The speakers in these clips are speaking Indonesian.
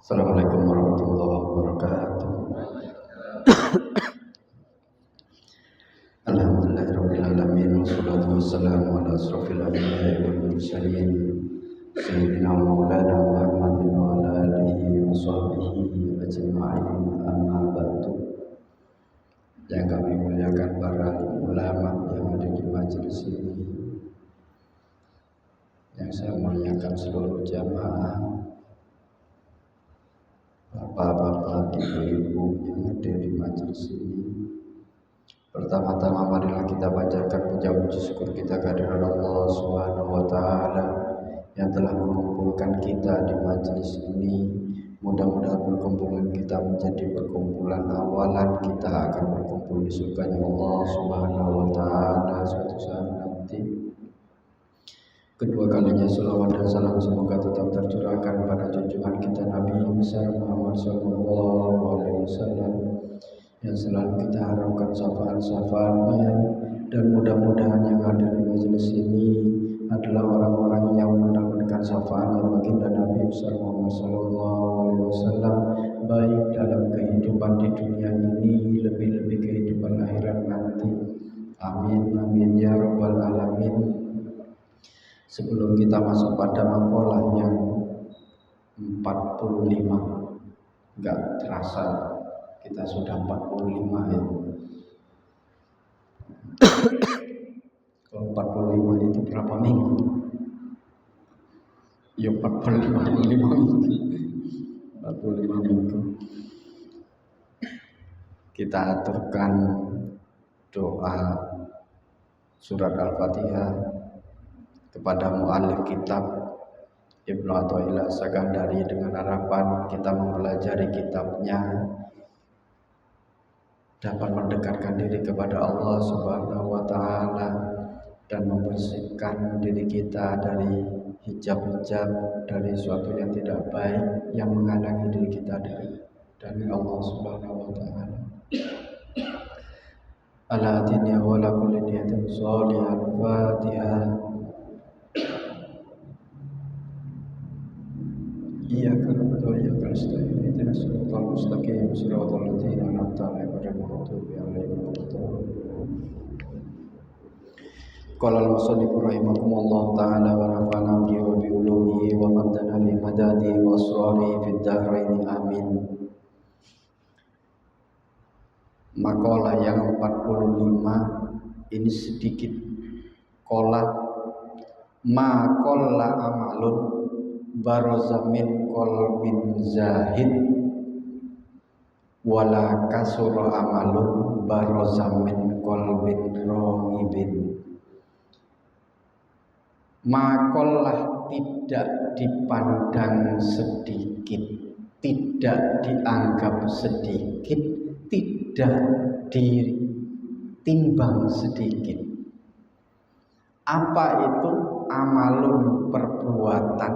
Assalamualaikum warahmatullahi wabarakatuh. Alhamdulillahirabbil alamin wassalatu wassalamu ala asrofil anbiya'i wal mursalin sayyidina wa maulana Muhammadin wa ala alihi wa sahbihi ajma'in, amma ba'du. Yang kami muliakan para ulama yang ada di majelis ini, yang saya muliakan seluruh jamaah, bapak-bapak, ibu-ibu yang ada di majelis ini. Pertama-tama marilah kita bacakan puja puji syukur kita kehadirat Allah Subhanahu wa taala yang telah mengumpulkan kita di majelis ini. Mudah-mudahan perkumpulan kita menjadi perkumpulan awalan kita akan berkumpul di surganya Allah Subhanahu wa taala suatu saat nanti. Kedua kalinya selawat dan salam semoga tetap tercurahkan pada junjungan kita Nabi besar Muhammad sallallahu alaihi wasallam yang selalu kita harapkan syafaat-syafaatnya, dan mudah-mudahan yang ada di majelis ini adalah orang-orang yang mendapatkan syafaatnya baginda Nabi besar Muhammad sallallahu alaihi wasallam, baik dalam kehidupan di dunia ini lebih-lebih kehidupan akhirat nanti. Amin amin ya rabbal alamin. Sebelum kita masuk pada makalah yang 45, enggak terasa kita sudah 45 ya. Kalau 45 itu berapa minggu? Ya 45 minggu. 45 minggu. Kita aturkan doa surat Al-Fatihah kepada mu'allif kitab Ibnu Athaillah Sakandari dengan harapan kita mempelajari kitabnya dapat mendekatkan diri kepada Allah Subhanahu wa taala dan membersihkan diri kita dari hijab-hijab, dari suatu yang tidak baik yang menghalangi diri kita dari Allah Subhanahu wa taala. Ala hatinya wa la kulli niyatin shalihah. Al-Fatihah. Iyyaka na'budu wa iyyaka nasta'in. Ihdinas siratal mustaqim, siratal ladzina an'amta 'alaihim ghairil maghdubi 'alaihim waladdallin. Qala al-musannif rahimahullah ta'ala wa nafa'ana bihi wa bi ulumihi wa maddana bi madadi wa asrarihi fid dharain amin. Makalah yang 45 ini sedikit kola ma qalla amalun barazamin qalbin zahid wala kasura amalun barazamin qalbin rahibin. Makolah tidak dipandang sedikit, tidak dianggap sedikit, tidak ditimbang sedikit. Apa itu? Amalun, perbuatan,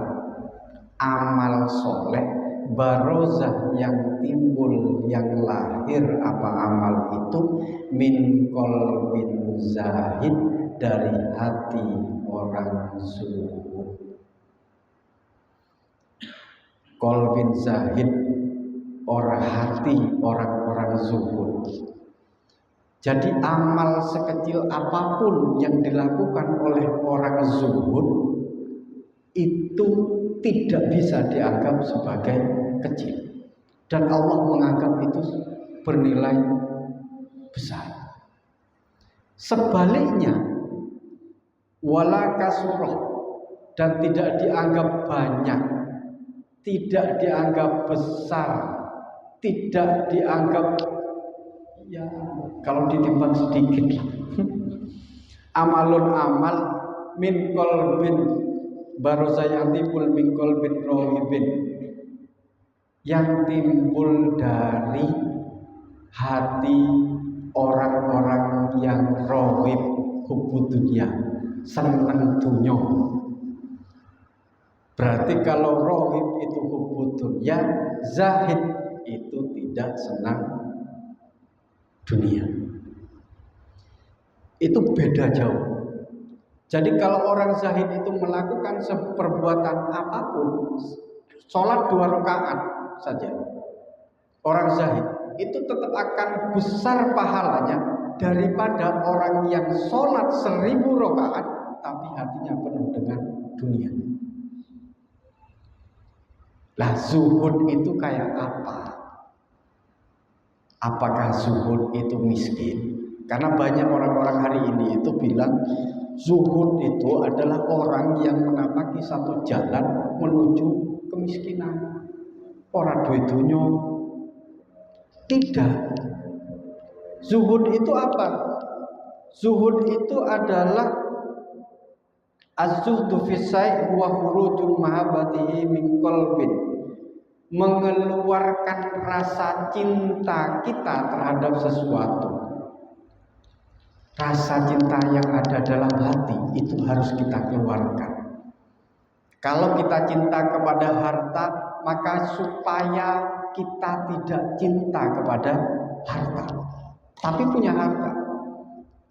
amal soleh, barozah yang timbul, yang lahir. Apa amal itu? Min qalbin zahid, dari hati orang zuhud. Qalbin zahid, orang hati orang-orang zuhud. Jadi amal sekecil apapun yang dilakukan oleh orang zuhud itu tidak bisa dianggap sebagai kecil, dan Allah menganggap itu bernilai besar. Sebaliknya, wala kasurah, dan tidak dianggap banyak, tidak dianggap besar, tidak dianggap ya kalau ditimbang sedikit. Amalun amal min qalbin baroza, yang timbul min qalbin rohibin, yang timbul dari hati orang-orang yang rohib, hubbu dunya, seneng dunya. Berarti kalau rohib itu hubbu dunya, zahid itu tidak senang dunia. Itu beda jauh. Jadi kalau orang zahid itu melakukan perbuatan apapun, sholat 2 rakaat, saja, orang zahid itu tetap akan besar pahalanya daripada orang yang sholat 1000 rakaat tapi hatinya penuh dengan dunia. Lah zuhud itu kayak apa? Apakah zuhud itu miskin? Karena banyak orang-orang hari ini itu bilang zuhud itu adalah orang yang menapaki satu jalan menuju kemiskinan. Orang duit dunia. Tidak. Zuhud itu apa? Zuhud itu adalah az-zuhdu fi syai' wa khurujul mahabbatihi min qalbin. Mengeluarkan rasa cinta kita terhadap sesuatu. Rasa cinta yang ada dalam hati itu harus kita keluarkan. Kalau kita cinta kepada harta, maka supaya kita tidak cinta kepada harta, tapi punya harta.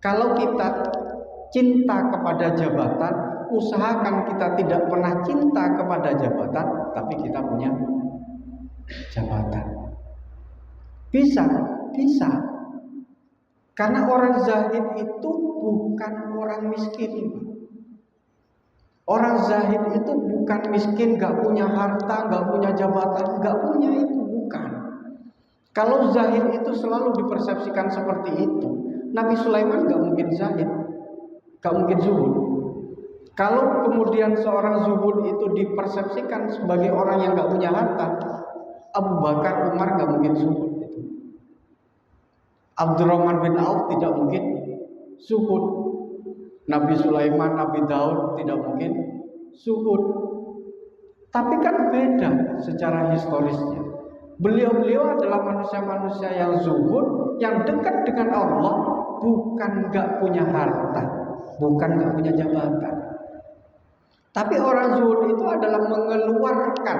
Kalau kita cinta kepada jabatan, usahakan kita tidak pernah cinta kepada jabatan, tapi kita punya jabatan. Bisa. Karena orang zahid itu bukan orang miskin. Orang zahid itu bukan miskin, gak punya harta, gak punya jabatan, gak punya itu, bukan. Kalau zahid itu selalu dipersepsikan seperti itu, Nabi Sulaiman gak mungkin zahid, gak mungkin zuhud. Kalau kemudian seorang zuhud itu dipersepsikan sebagai orang yang gak punya harta, Abu Bakar, Umar gak mungkin zuhud. Abdurrahman bin Auf tidak mungkin zuhud. Nabi Sulaiman, Nabi Daud tidak mungkin zuhud. Tapi kan beda secara historisnya. Beliau-beliau adalah manusia-manusia yang zuhud, yang dekat dengan Allah, bukan gak punya harta, bukan gak punya jabatan. Tapi orang zuhud itu adalah mengeluarkan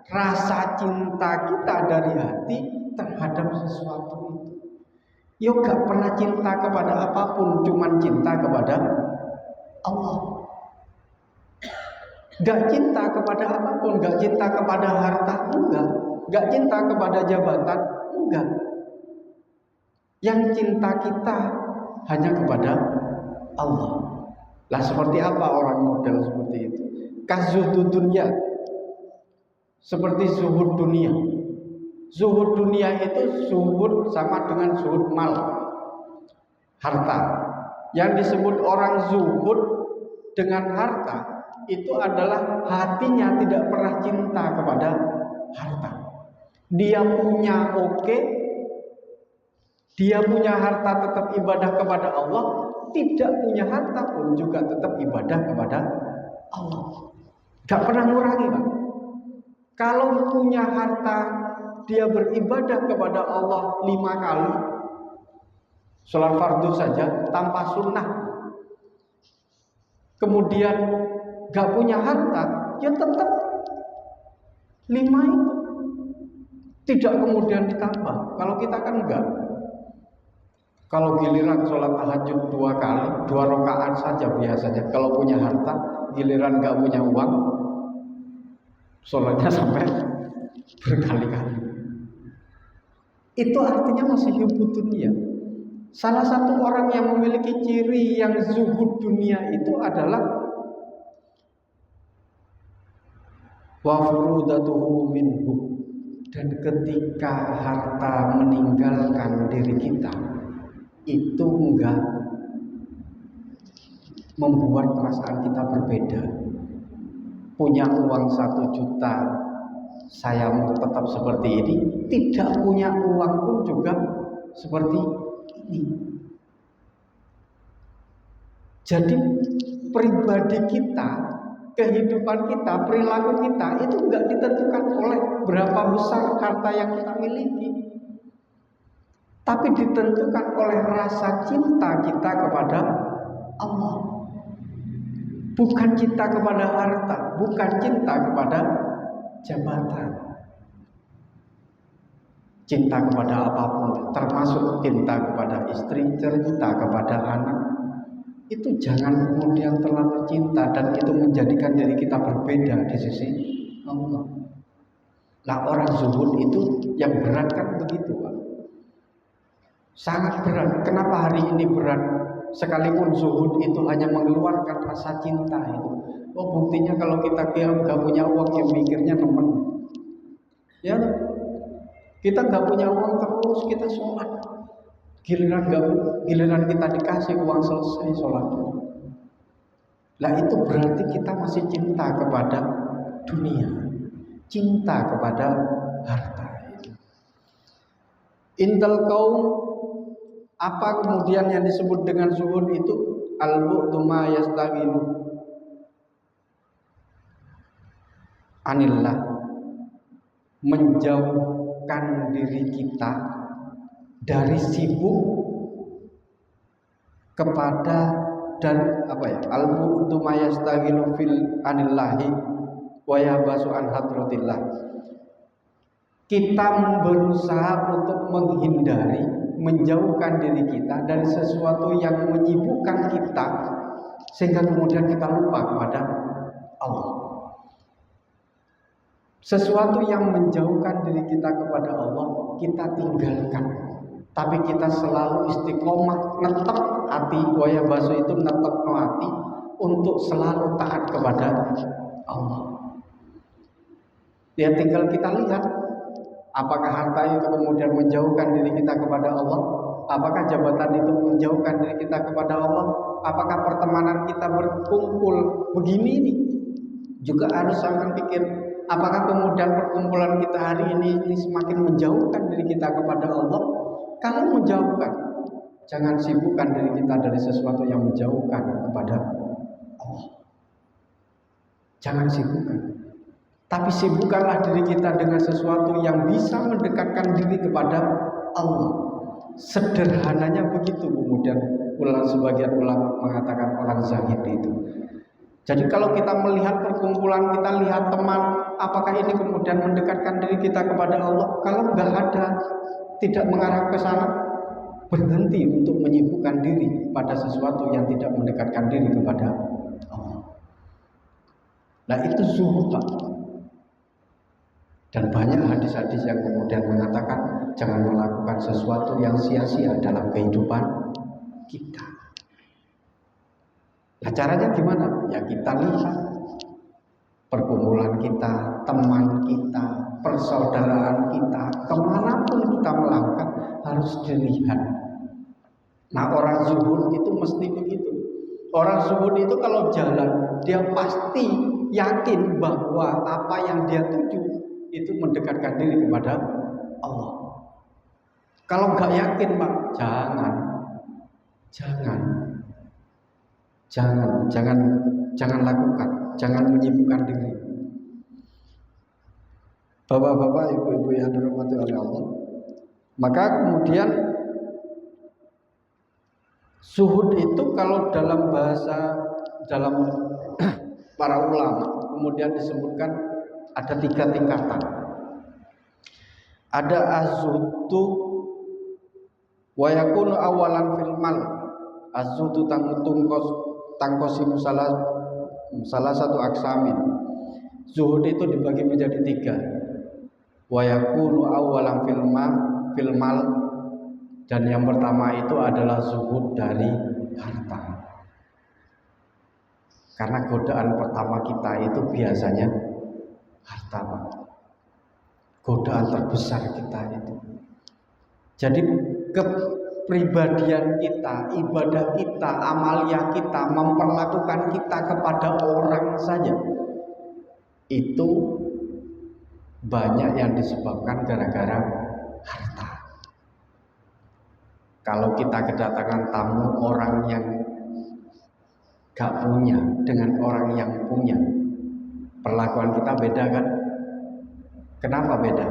rasa cinta kita dari hati terhadap sesuatu itu. Yo gak pernah cinta kepada apapun, cuman cinta kepada Allah. Gak cinta kepada apapun, gak cinta kepada harta, enggak. Gak cinta kepada jabatan, enggak. Yang cinta kita hanya kepada Allah. Lah seperti apa orang model seperti itu? Kazuhud dunia, seperti zuhud dunia. Zuhud dunia itu zuhud sama dengan zuhud mal, harta. Yang disebut orang zuhud dengan harta itu adalah hatinya tidak pernah cinta kepada harta. Dia punya dia punya harta tetap ibadah kepada Allah, tidak punya harta pun juga tetap ibadah kepada Allah. Gak pernah ngurangi, Pak. Kalau punya harta, dia beribadah kepada Allah 5 kali, sholat fardu saja tanpa sunnah. Kemudian gak punya harta, ya tetap 5 itu. Tidak kemudian ditambah. Kalau kita kan enggak. Kalau giliran sholat tahajud 2 kali, 2 rakaat saja biasanya. Kalau punya harta, giliran gak punya uang, sholatnya sampai berkali-kali. Itu artinya masih hubud dunia. Salah satu orang yang memiliki ciri yang zuhud dunia itu adalah wa furudatuhu minhu. Dan ketika harta meninggalkan diri kita, itu enggak membuat perasaan kita berbeda. Punya uang 1 juta, saya mau tetap seperti ini. Tidak punya uang pun juga seperti ini. Jadi pribadi kita, kehidupan kita, perilaku kita itu enggak ditentukan oleh berapa besar harta yang kita miliki, tapi ditentukan oleh rasa cinta kita kepada Allah. Bukan cinta kepada harta, bukan cinta kepada jabatan. Cinta kepada apapun, termasuk cinta kepada istri, cinta kepada anak, itu jangan kemudian terlalu cinta dan itu menjadikan diri kita berbeda di sisi Allah. Lah orang zuhud itu yang berat kan begitu Pak. Sangat berat. Kenapa hari ini berat? Sekalipun zuhud itu hanya mengeluarkan rasa cinta itu. Oh buktinya kalau kita nggak punya uang yang mikirnya temen. Ya, kita nggak punya uang terus kita sholat. Giliran kita dikasih uang selesai sholat. Lah itu berarti kita masih cinta kepada dunia, cinta kepada harta. Intal kaum, apa kemudian yang disebut dengan zuhud itu? Al-bu'du ma yastaghilu anillah, menjauhkan diri kita dari sibuk kepada dan apa ya, al-bu'du ma yastaghilu fil anillahi wa yahbasu an hadratillah. Kita berusaha untuk menghindari, menjauhkan diri kita dari sesuatu yang menyibukkan kita sehingga kemudian kita lupa kepada Allah. Sesuatu yang menjauhkan diri kita kepada Allah kita tinggalkan, tapi kita selalu istiqomah, netep hati, waya baso itu netep no hati untuk selalu taat kepada Allah. Ya tinggal kita lihat, apakah harta itu kemudian menjauhkan diri kita kepada Allah? Apakah jabatan itu menjauhkan diri kita kepada Allah? Apakah pertemanan kita berkumpul begini ini juga harus akan pikir, apakah kemudian perkumpulan kita hari ini semakin menjauhkan diri kita kepada Allah? Kalau menjauhkan, jangan sibukkan diri kita dari sesuatu yang menjauhkan kepada Allah. Jangan sibukkan. Tapi sibukkanlah diri kita dengan sesuatu yang bisa mendekatkan diri kepada Allah. Sederhananya begitu. Kemudian sebagian ulama mengatakan orang zahid itu. Jadi kalau kita melihat perkumpulan, kita lihat teman, apakah ini kemudian mendekatkan diri kita kepada Allah? Kalau nggak ada, tidak mengarah ke sana, berhenti untuk menyibukkan diri pada sesuatu yang tidak mendekatkan diri kepada Allah. Nah itu zuhud Pak. Dan banyak hadis-hadis yang kemudian mengatakan jangan melakukan sesuatu yang sia-sia dalam kehidupan kita. Nah caranya gimana? Ya kita lihat perkumpulan kita, teman kita, persaudaraan kita, kemanapun kita melangkah harus dilihat. Nah orang zuhud itu mesti begitu. Orang zuhud itu kalau jalan dia pasti yakin bahwa apa yang dia tuju itu mendekatkan diri kepada Allah. Kalau nggak yakin Pak, jangan lakukan, jangan menyibukkan diri. Bapak-bapak, ibu-ibu yang dirahmati oleh Allah, maka kemudian zuhud itu kalau dalam bahasa para ulama kemudian disebutkan ada 3 tingkatan. Ada az-zuhdu wa yakunu awalan fil mal. Az-zuhdu tangkosim salah satu aksamin. Zuhud itu dibagi menjadi 3. Wa yakunu awalan fil mal, dan yang pertama itu adalah zuhud dari harta. Karena godaan pertama kita itu biasanya harta Pak. Godaan terbesar kita itu. Jadi kepribadian kita, ibadah kita, amalia kita, memperlakukan kita kepada orang saja itu banyak yang disebabkan gara-gara harta. Kalau kita kedatangan tamu orang yang gak punya dengan orang yang punya, perlakuan kita beda kan? Kenapa beda?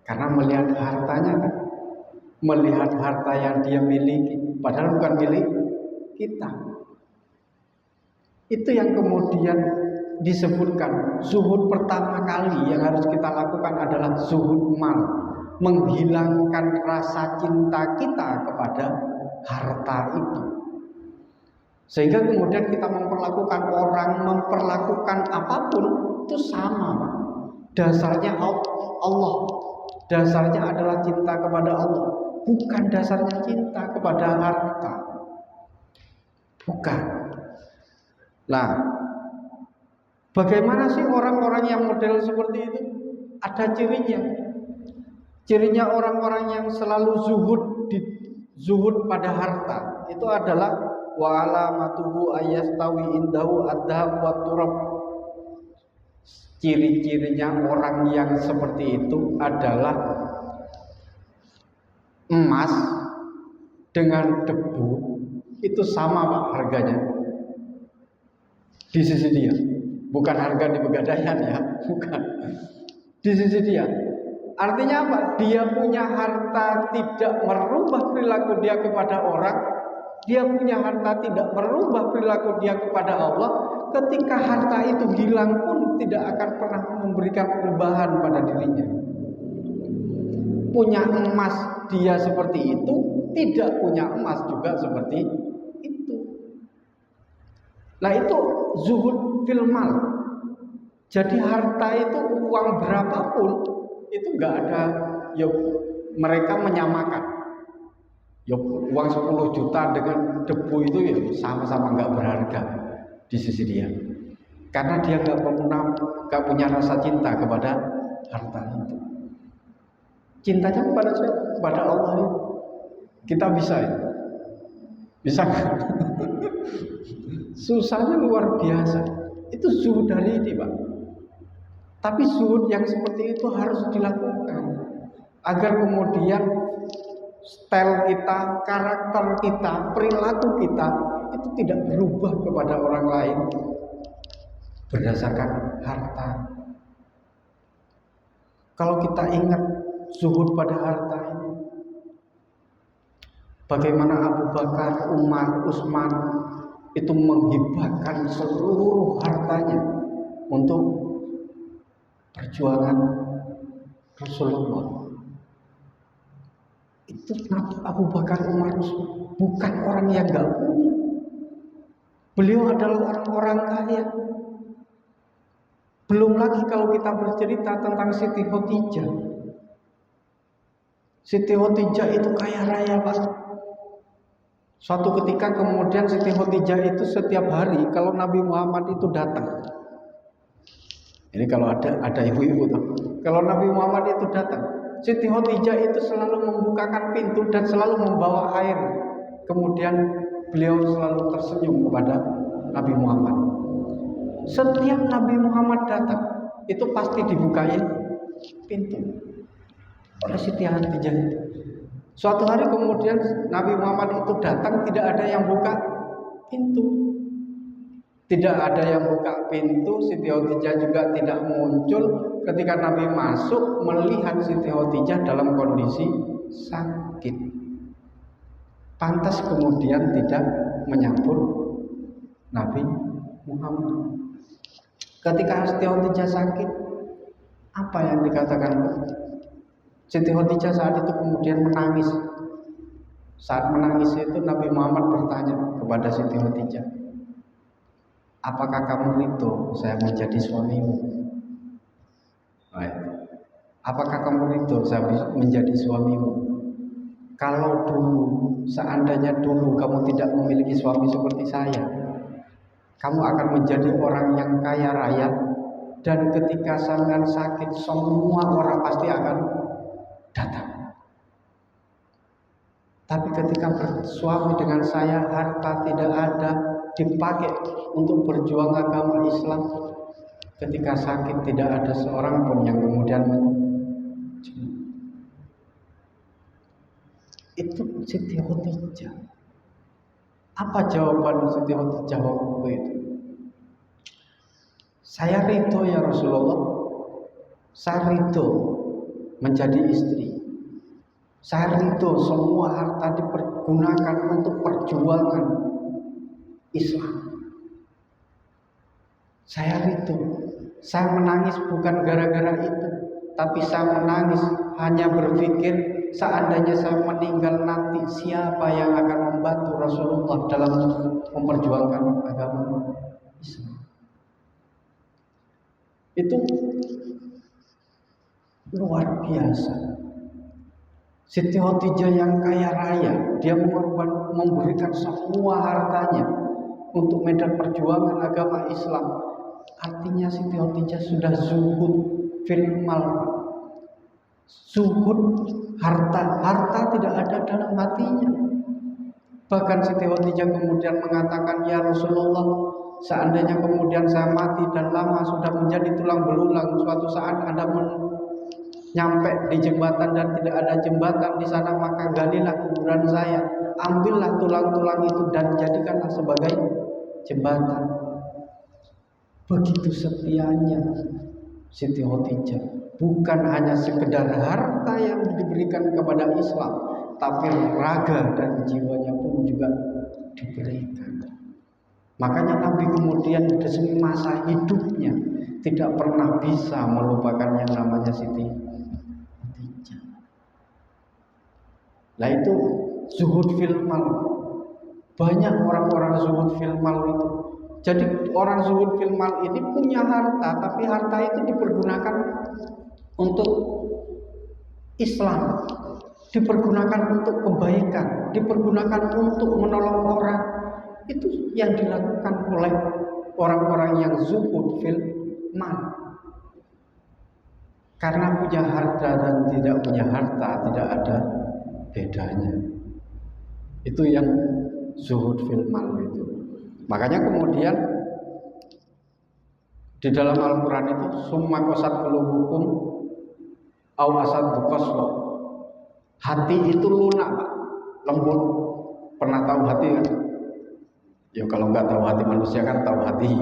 Karena melihat hartanya kan, melihat harta yang dia miliki, padahal bukan milik kita. Itu yang kemudian disebutkan zuhud pertama kali yang harus kita lakukan adalah zuhud mal, menghilangkan rasa cinta kita kepada harta itu. Sehingga kemudian kita memperlakukan orang, memperlakukan apapun itu sama, Pak. Dasarnya Allah. Dasarnya adalah cinta kepada Allah, bukan dasarnya cinta kepada harta. Bukan. Nah, bagaimana sih orang-orang yang model seperti itu? Ada cirinya. Cirinya orang-orang yang selalu zuhud pada harta itu adalah wa alamatuhu ayastawi indahu adhab wa turab. Ciri-cirinya orang yang seperti itu adalah emas dengan debu itu sama, Pak, harganya di sisi dia. Bukan harga di Pegadaian ya, bukan. Di sisi dia. Artinya apa? Dia punya harta tidak merubah perilaku dia kepada orang. Dia punya harta tidak merubah perilaku dia kepada Allah. Ketika harta itu hilang pun tidak akan pernah memberikan perubahan pada dirinya. Punya emas dia seperti itu, tidak punya emas juga seperti itu. Nah, itu zuhud fil mal. Jadi harta itu uang berapapun itu enggak ada, ya mereka menyamakan. Ya uang 10 juta dengan debu itu ya sama-sama enggak berharga di sisi dia. Karena dia enggak punya rasa cinta kepada harta itu. Cintanya kepada siapa? Kepada Allah itu. Kita bisa ya? Bisa kan? Susahnya luar biasa. Itu zuhud dari ini, Pak. Tapi zuhud yang seperti itu harus dilakukan agar kemudian style kita, karakter kita, perilaku kita itu tidak berubah kepada orang lain berdasarkan harta. Kalau kita ingat zuhud pada harta ini, bagaimana Abu Bakar, Umar, Utsman itu menghibahkan seluruh hartanya untuk perjuangan Rasulullah. Itu Abu Bakar, Umar, Utsman bukan orang yang gak punya. Beliau adalah orang-orang kaya. Belum lagi kalau kita bercerita tentang Siti Khadijah. Siti Khadijah itu kaya raya, Pak. Suatu ketika kemudian Siti Khadijah itu setiap hari kalau Nabi Muhammad itu datang. Ini kalau ada ibu-ibu tuh. Kalau Nabi Muhammad itu datang, Siti Khadijah itu selalu membukakan pintu dan selalu membawa air. Kemudian beliau selalu tersenyum kepada Nabi Muhammad. Setiap Nabi Muhammad datang, itu pasti dibukain pintu oleh Siti Khadijah. Suatu hari kemudian Nabi Muhammad itu datang, tidak ada yang buka pintu. Tidak ada yang buka pintu, Siti Khadijah juga tidak muncul. Ketika Nabi masuk, melihat Siti Khadijah dalam kondisi sakit. Pantas kemudian tidak menyambut Nabi Muhammad. Ketika Siti Khadijah sakit, apa yang dikatakan? Siti Khadijah saat itu kemudian menangis. Saat menangis itu Nabi Muhammad bertanya kepada Siti Khadijah, apakah kamu ridho saya menjadi suamimu? Baik. Apakah kamu ridho saya menjadi suamimu? Kalau dulu, seandainya dulu kamu tidak memiliki suami seperti saya, kamu akan menjadi orang yang kaya raya, dan ketika sampean sakit semua orang pasti akan datang. Tapi ketika bersuami dengan saya, harta tidak ada, dipakai untuk berjuang agama Islam. Ketika sakit tidak ada seorang pun yang kemudian itu Siti Khadijah. Apa jawaban Siti Khadijah waktu itu? Saya ridho ya Rasulullah. Saya ridho menjadi istri. Saya ridho semua harta dipergunakan untuk perjuangan Islam. Saya ridho. Saya menangis bukan gara-gara itu, tapi saya menangis hanya berpikir seandainya saya meninggal nanti, siapa yang akan membantu Rasulullah dalam memperjuangkan agama Islam? Itu luar biasa. Siti Khadijah yang kaya raya, dia memberikan semua hartanya untuk medan perjuangan agama Islam. Artinya Siti Khadijah sudah zuhud fil mal. Zuhud harta tidak ada dalam hatinya. Bahkan Siti Khadijah kemudian mengatakan, ya Rasulullah, seandainya kemudian saya mati dan lama sudah menjadi tulang belulang, suatu saat Anda nyampe di jembatan dan tidak ada jembatan di sana, maka galilah kuburan saya, ambillah tulang-tulang itu dan jadikanlah sebagai jembatan. Begitu setianya Siti Khadijah, bukan hanya sekedar harta yang diberikan kepada Islam, tapi raga dan jiwanya pun juga diberikan. Makanya Nabi kemudian di semasa hidupnya tidak pernah bisa melupakan yang namanya Siti Khadijah. Nah itu zuhud fil mal. Banyak orang-orang zuhud fil mal itu. Jadi orang zuhud fil mal ini punya harta, tapi harta itu dipergunakan untuk Islam, dipergunakan untuk kebaikan, dipergunakan untuk menolong orang. Itu yang dilakukan oleh orang-orang yang zuhud fil mal. Karena punya harta dan tidak punya harta tidak ada bedanya. Itu yang zuhud fil mal itu. Makanya kemudian di dalam Al-Quran itu summa qasat qulubukum aw asad qaswa. Hati itu lunak, Pak. Lembut. Pernah tahu hati kan? Ya kalau nggak tahu hati manusia kan tahu hati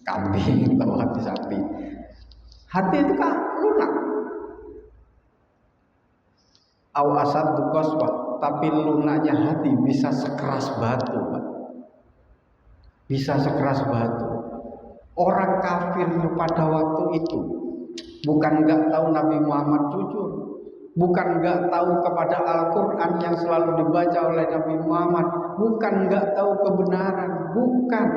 kambing, tahu hati sapi. Hati itu kan lunak. Aw asad qaswa, tapi lunaknya hati bisa sekeras batu, Pak. Bisa sekeras batu. Orang kafir pada waktu itu bukan nggak tahu Nabi Muhammad jujur, bukan nggak tahu kepada Al-Quran yang selalu dibaca oleh Nabi Muhammad, bukan nggak tahu kebenaran, bukan.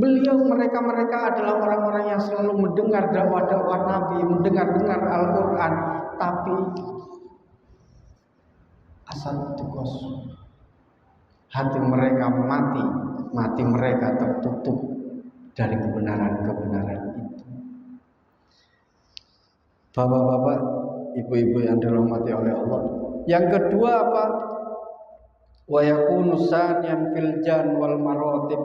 Mereka adalah orang-orang yang selalu mendengar dakwah-dakwah Nabi, mendengar Al-Quran, tapi asal tukos, hati mereka mati mereka tertutup dari kebenaran-kebenaran itu. Bapak-bapak, ibu-ibu yang dirahmati oleh Allah. Yang kedua apa? Wa yakunu saniyan fil jan wal maratib.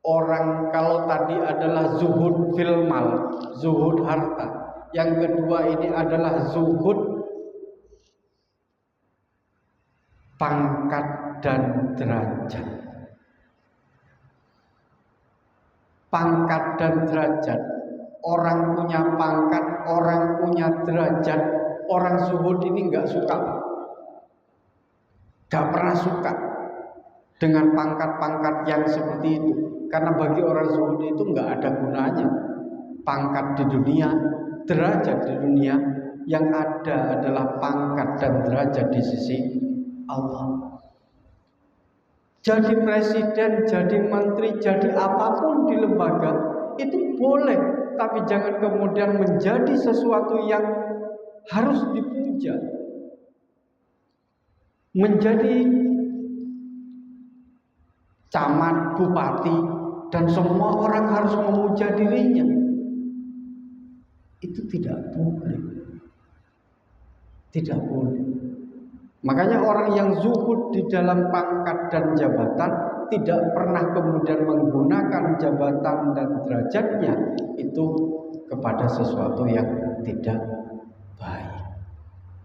Orang kalau tadi adalah zuhud fil mal, zuhud harta. Yang kedua ini adalah zuhud pangkat dan derajat. Pangkat dan derajat. Orang punya pangkat, orang punya derajat. Orang zuhud ini nggak suka, nggak pernah suka dengan pangkat-pangkat yang seperti itu. Karena bagi orang zuhud itu nggak ada gunanya. Pangkat di dunia, derajat di dunia, yang ada adalah pangkat dan derajat di sisi Allah. Jadi presiden, jadi menteri, jadi apapun di lembaga itu boleh, tapi jangan kemudian menjadi sesuatu yang harus dipuja. Menjadi camat, bupati, dan semua orang harus memuja dirinya. Itu tidak boleh. Tidak boleh. Makanya orang yang zuhud di dalam pangkat dan jabatan tidak pernah kemudian menggunakan jabatan dan derajatnya itu kepada sesuatu yang tidak baik.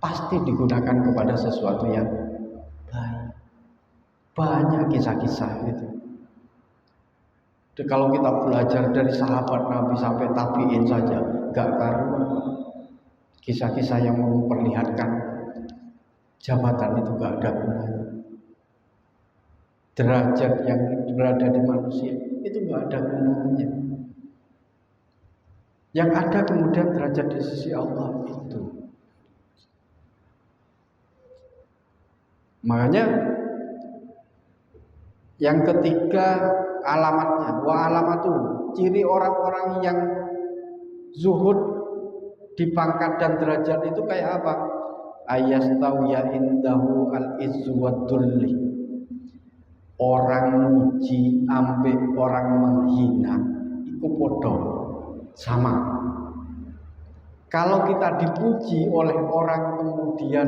Pasti digunakan kepada sesuatu yang baik. Banyak kisah-kisah itu. Kalau kita belajar dari sahabat Nabi sampai tabiin saja, gak karuan. Kisah-kisah yang memperlihatkan jabatan itu gak ada gunanya. Derajat yang berada di manusia itu gak ada gunanya. Yang ada kemudian derajat di sisi Allah itu. Makanya yang ketiga alamatnya, wa alamatu, ciri orang-orang yang zuhud di pangkat dan derajat itu kayak apa? Ayastawiya indahu al-izzu wad-dhulli. Orang muji ambek orang menghina itu podo sama. Kalau kita dipuji oleh orang kemudian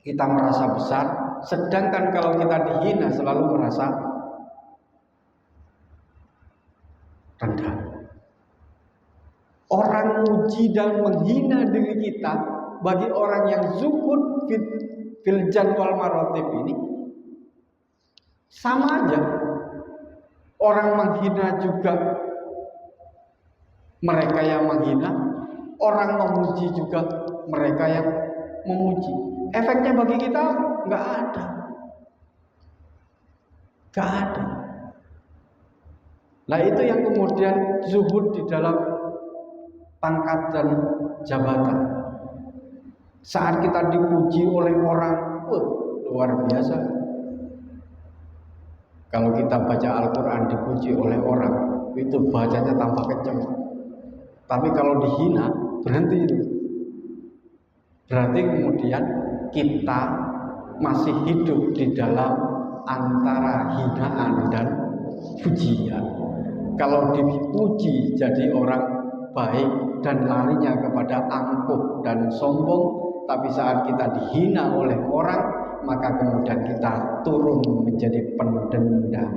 kita merasa besar, sedangkan kalau kita dihina selalu merasa rendah. Orang muji dan menghina diri kita bagi orang yang zuhud fil jadwal marotib ini sama aja. Orang menghina juga mereka yang menghina, orang memuji juga mereka yang memuji. Efeknya bagi kita nggak ada. Nggak ada. Nah itu yang kemudian zuhud di dalam pangkat dan jabatan. Saat kita dipuji oleh orang, luar biasa. Kalau kita baca Al-Quran dipuji oleh orang, itu bacanya tanpa kenceng. Tapi kalau dihina, berhenti itu. Berarti kemudian kita masih hidup di dalam antara hinaan dan pujian. Kalau dipuji jadi orang baik dan larinya kepada angkuh dan sombong, tapi saat kita dihina oleh orang, maka kemudian kita turun menjadi pendendam.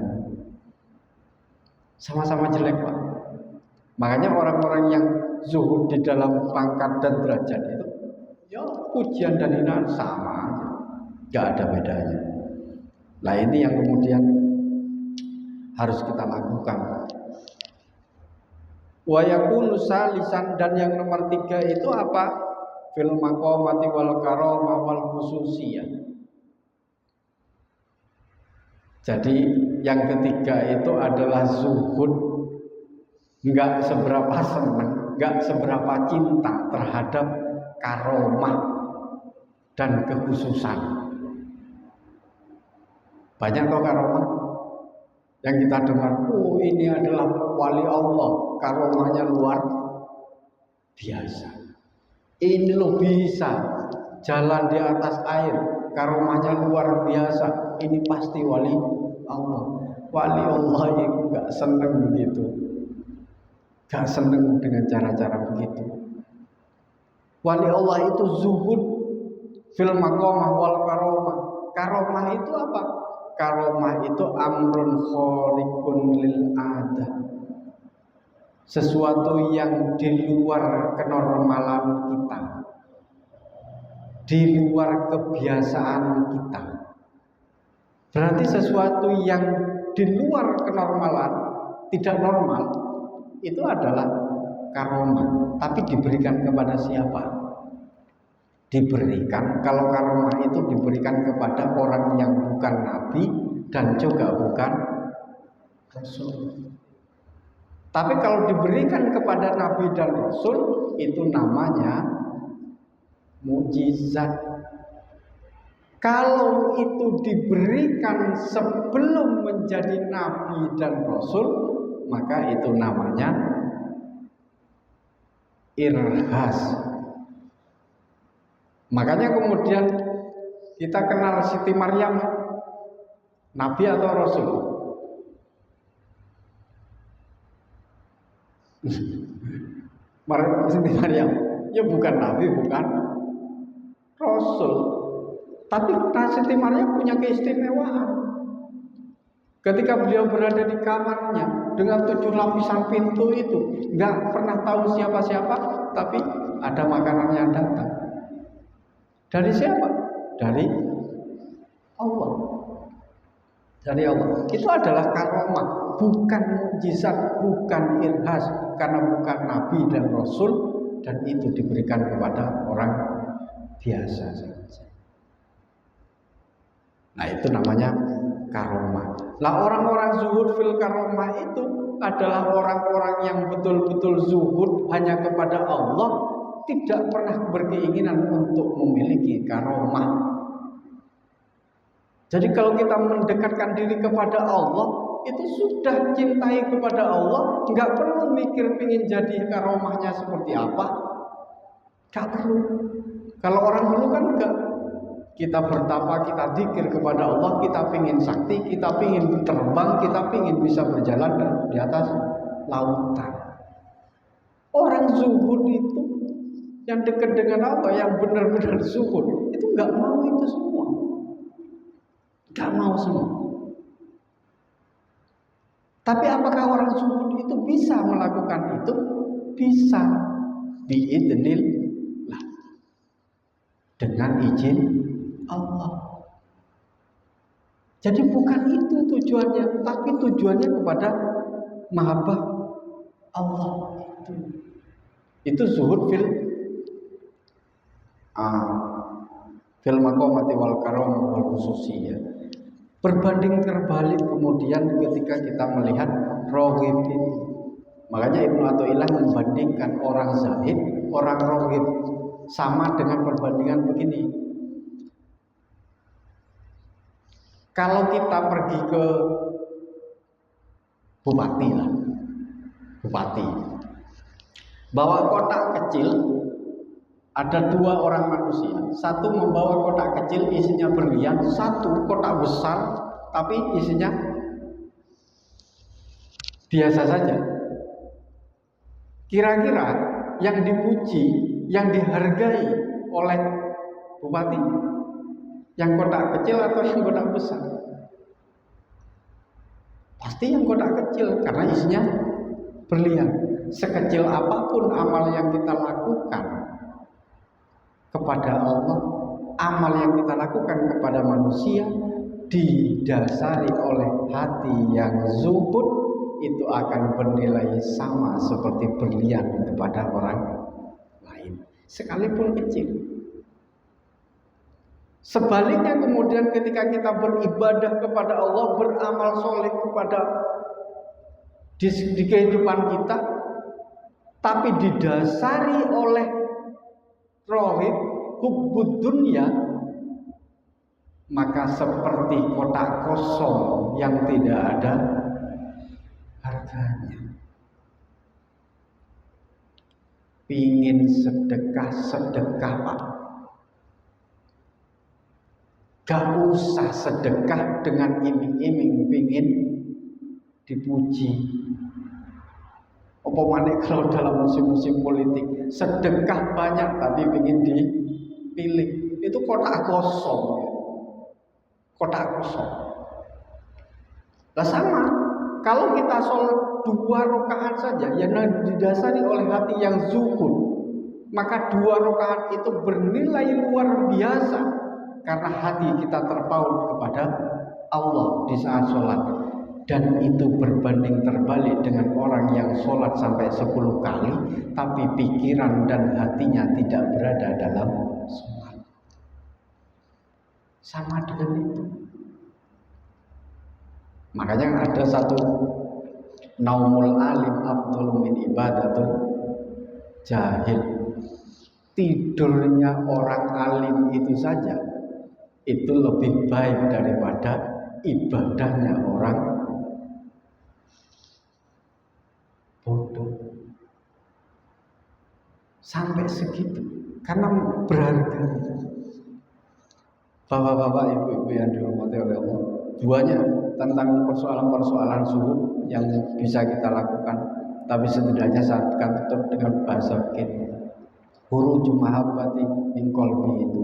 Sama-sama jelek, Pak. Makanya orang-orang yang zuhud di dalam pangkat dan derajat itu, ya pujian dan hinaan sama aja, gak ada bedanya. Nah ini yang kemudian harus kita lakukan. Wa yakunu salisan, dan yang nomor 3 itu apa? Fil maqamati wal karamah wal khususiyah. Jadi yang ketiga itu adalah zuhud, nggak seberapa senang, nggak seberapa cinta terhadap karomah dan kekhususan. Banyak kok karomah yang kita dengar, oh ini adalah wali Allah, karomahnya luar biasa. Ini loh bisa jalan di atas air, karomahnya luar biasa. Ini pasti wali Allah. Wali Allah itu gak seneng begitu, gak seneng dengan cara-cara begitu. Wali Allah itu zuhud fil maqamah wal karomah. Karomah itu apa? Karomah itu amrun khariqun lil adah, sesuatu yang di luar kenormalan kita, di luar kebiasaan kita. Berarti sesuatu yang di luar kenormalan, tidak normal, itu adalah karomah. Tapi diberikan kepada siapa? Diberikan, kalau karomah itu diberikan kepada orang yang bukan nabi dan juga bukan rasul. Tapi kalau diberikan kepada nabi dan rasul, itu namanya mukjizat. Kalau itu diberikan sebelum menjadi nabi dan rasul, maka itu namanya irhas. Makanya kemudian kita kenal Siti Maryam, nabi atau rasul? Siti Maryam, ya bukan nabi, bukan rasul. Tapi Siti Maryam punya keistimewaan. Ketika beliau berada di kamarnya dengan 7 lapisan pintu itu, nggak pernah tahu siapa-siapa, tapi ada makanan yang datang. Dari siapa? Dari Allah. Dari Allah. Itu adalah karomah, bukan mukjizat, bukan irhas, karena bukan nabi dan rasul, dan itu diberikan kepada orang biasa saja. Nah itu namanya karomah. Nah orang-orang zuhud fil karomah itu adalah orang-orang yang betul-betul zuhud hanya kepada Allah, tidak pernah berkeinginan untuk memiliki karomah. Jadi kalau kita mendekatkan diri kepada Allah, itu sudah cintai kepada Allah, nggak perlu mikir pingin jadi karomahnya seperti apa, nggak perlu. Kalau orang dulu kan enggak, kita bertapa, kita zikir kepada Allah, kita pingin sakti, kita pingin terbang, kita pingin bisa berjalan di atas lautan. Orang zuhud itu yang dekat dengan Allah, yang benar-benar zuhud, itu nggak mau itu semua, nggak mau semua. Tapi apakah orang zuhud itu bisa melakukan itu? Bisa, biidznillah, dengan izin Allah. Jadi bukan itu tujuannya, tapi tujuannya kepada mahabbah Allah itu. Itu zuhud fil maqamati wal karamah wal khususiyah. Berbanding terbalik kemudian ketika kita melihat rohib itu. Makanya Ibnu Athaillah membandingkan orang zahid, orang rohib sama dengan perbandingan begini. Kalau kita pergi ke bupati lah, bupati bawa kotak kecil, ada dua orang manusia, satu membawa kotak kecil isinya berlian, satu kotak besar tapi isinya biasa saja. Kira-kira yang dipuji, yang dihargai oleh bupati, yang kotak kecil atau yang kotak besar? Pasti yang kotak kecil, karena isinya berlian. Sekecil apapun amal yang kita lakukan kepada Allah, amal yang kita lakukan kepada manusia, didasari oleh hati yang zuhud, itu akan bernilai sama seperti berlian kepada orang lain, sekalipun kecil. Sebaliknya kemudian ketika kita beribadah kepada Allah, beramal soleh kepada di kehidupan kita, tapi didasari oleh rohib, hubbud dunya, maka seperti kotak kosong yang tidak ada harganya. Pingin sedekah Pak, gak usah sedekah dengan iming-iming pingin dipuji. Apa manik kalau dalam musim-musim politik, sedekah banyak tapi pingin dipilih, itu kotak kosong, kotak kosong. Lah sama, kalau kita sholat 2 rakaat saja yang didasari oleh hati yang zuhud, maka 2 rakaat itu bernilai luar biasa karena hati kita terpaut kepada Allah di saat sholat. Dan itu berbanding terbalik dengan orang yang sholat sampai 10 kali tapi pikiran dan hatinya tidak berada dalam sholat. Sama dengan itu. Makanya ada satu naumul alim afdhalu min ibadatul jahil. Tidurnya orang alim itu saja itu lebih baik daripada ibadahnya orang bodoh. Sampai segitu, karena berharga. Bapak-bapak, ibu-ibu yang dirahmati oleh Allah, banyak tentang persoalan-persoalan zuhud yang bisa kita lakukan, tapi setidaknya saya akan tutup dengan bahasa kita. Huruju mahabbati min qalbi itu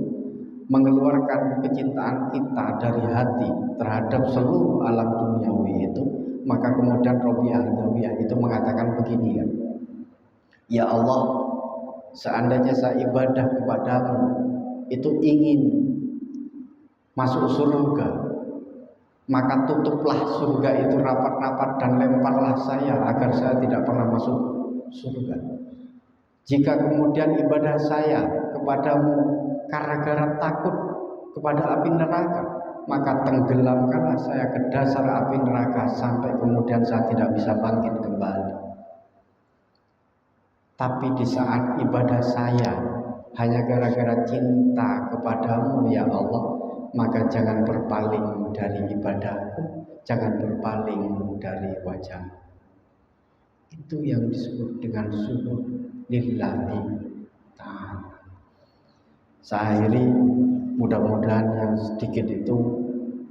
mengeluarkan kecintaan kita dari hati terhadap seluruh alam duniawi itu. Maka kemudian Rabi'ah Adawiyah itu mengatakan begini kan, ya Allah, seandainya saya ibadah kepadamu itu ingin masuk surga, maka tutuplah surga itu rapat-rapat dan lemparlah saya agar saya tidak pernah masuk surga. Jika kemudian ibadah saya kepadamu gara-gara takut kepada api neraka, maka tenggelamkanlah saya ke dasar api neraka sampai kemudian saya tidak bisa bangkit kembali. Tapi di saat ibadah saya hanya gara-gara cinta kepadamu ya Allah, maka jangan berpaling dari ibadahku, jangan berpaling dari wajah. Itu yang disebut dengan syukur lillahi ta'ala. Sehari mudah-mudahan yang sedikit itu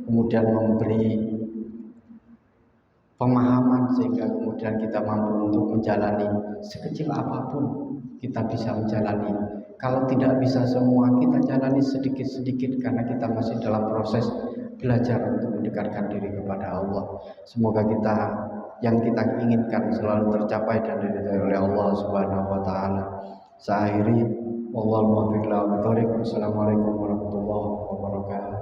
kemudian memberi pemahaman sehingga kemudian kita mampu untuk menjalani sekecil apapun kita bisa menjalani. Kalau tidak bisa semua, kita jalani sedikit-sedikit karena kita masih dalam proses belajar untuk mendekatkan diri kepada Allah. Semoga yang kita inginkan selalu tercapai dan diridhai oleh Allah Subhanahu wa taala. Saakhiri wallahu muwaffiq. Wassalamualaikum warahmatullahi wabarakatuh.